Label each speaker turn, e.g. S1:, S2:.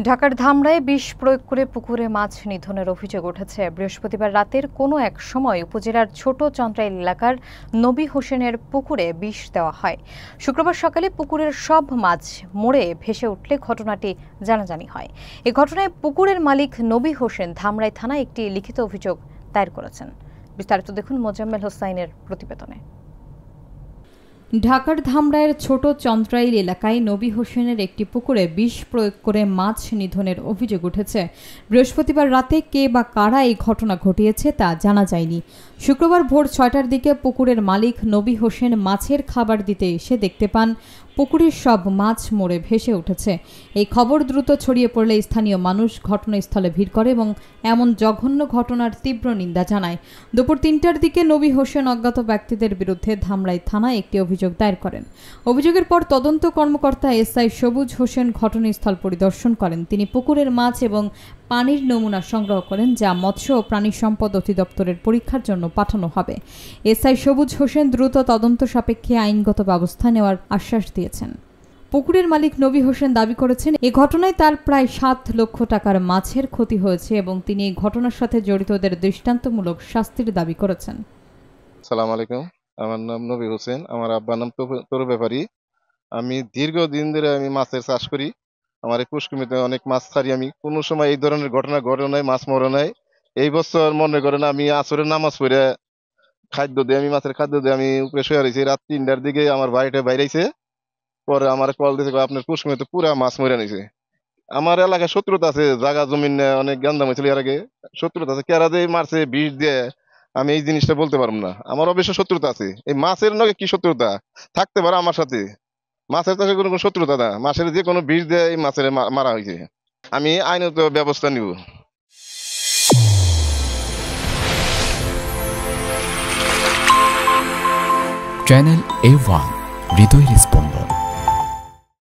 S1: ঢাকার ধামরায় বিষ প্রয়োগ করে পুকুরে মাছ নিধনের অভিযোগ উঠেছে। বৃহস্পতিবার রাতের কোনো এক সময় উপজেলার ছোট চন্দ্রাইল এলাকার নবী হোসেনের পুকুরে বিষ দেওয়া হয়। শুক্রবার সকালে পুকুরের সব মাছ মরে ভেসে উঠলে ঘটনাটি জানাজানি হয়। এ ঘটনায় পুকুরের মালিক নবী হোসেন ধামরাই থানায় একটি লিখিত অভিযোগ দায়ের করেছেন। বিস্তারিত দেখুন মোজাম্মেল হোসাইনের প্রতিবেদনে। ঢাকার ধামরাইয়ের ছোট চন্দ্রাইল এলাকায় নবী হোসেনের একটি পুকুরে বিষ প্রয়োগ করে মাছ নিধনের অভিযোগ উঠেছে। বৃহস্পতিবার রাতে কে বা কারা এই ঘটনা ঘটিয়েছে তা জানা যায়নি। শুক্রবার ভোর 6টার দিকে পুকুরের মালিক নবী হোসেন মাছের খাবার দিতে এসে দেখতে পান পুকুরের সব মাছ মরে ভেসে উঠেছে। এই খবর দ্রুত ছড়িয়ে পড়লে স্থানীয় মানুষ ঘটনাস্থলে ভিড় করে এবং এমন জঘন্য ঘটনার তীব্র নিন্দা জানায়। দুপুর 3টার দিকে নবী হোসেন অজ্ঞাত ব্যক্তিদের বিরুদ্ধে ধামরাই থানায় একটি অভিযোগ দায়ের করেন। অভিযোগের পর তদন্ত কর্মকর্তা এসআই সবুজ হোসেন ঘটনাস্থল পরিদর্শন করেন। তিনি পুকুরের মাছ এবং পানির নমুনা সংগ্রহ করেন, যা মৎস্য ও প্রাণী সম্পদ অধিদপ্তরের পরীক্ষার জন্য পাঠানো হবে। এসআই সবুজ হোসেন দ্রুত তদন্ত সাপেক্ষে আইনগত ব্যবস্থা নেওয়ার আশ্বাস দিয়েছেন। পুকুরের মালিক নবী হোসেন দাবি করেছেন, এ ঘটনায় তার প্রায় 7 লক্ষ টাকার মাছের ক্ষতি হয়েছে এবং তিনি এই ঘটনার সাথে জড়িতদের দৃষ্টান্তমূলক শাস্তির দাবি করেছেন।
S2: আসসালামু আলাইকুম, আমার নাম নবী হোসেন, আমার আব্বার নাম তরু ব্যাপারী। আমি দীর্ঘদিন ধরে মাছের চাষ করি। আমার এই পুষ্করিণীতে অনেক মাছ ছাড়ি। আমি কোনো সময় এই ধরনের ঘটনা ঘটে নাই, মাছ মরে নাই। এই বছর মনে করেন আমি আসরের নামাজ পড়ে মাছের খাদ্য দিয়ে আমি উপরে শুয়ে রয়েছি। রাত 3টার দিকে আমার বাড়িটা বাইরেছে। পরে আমার কল দিয়েছে, আপনার পুষ্করিণীতে পুরা মাছ মরে নিছে। আমার এলাকায় শত্রুতা আছে, জায়গা জমিন অনেক গান্দাম হয়েছিল এর আগে। শত্রুতা আছে, কেরা দিয়ে মারছে বিষ দিয়ে আমি এই জিনিসটা বলতে পারবো না। আমার অবশ্য শত্রুতা আছে। এই মাছের নগে কি শত্রুতা থাকতে পারে আমার সাথে? মাছের চাষে কোনো শত্রুতা না, মাছের যে কোনো বিষ দিয়ে এই মাছের মারা হয়েছে। আমি আইনত ব্যবস্থা নিব।
S3: চ্যানেল A1 হৃদয় রেসপন্স।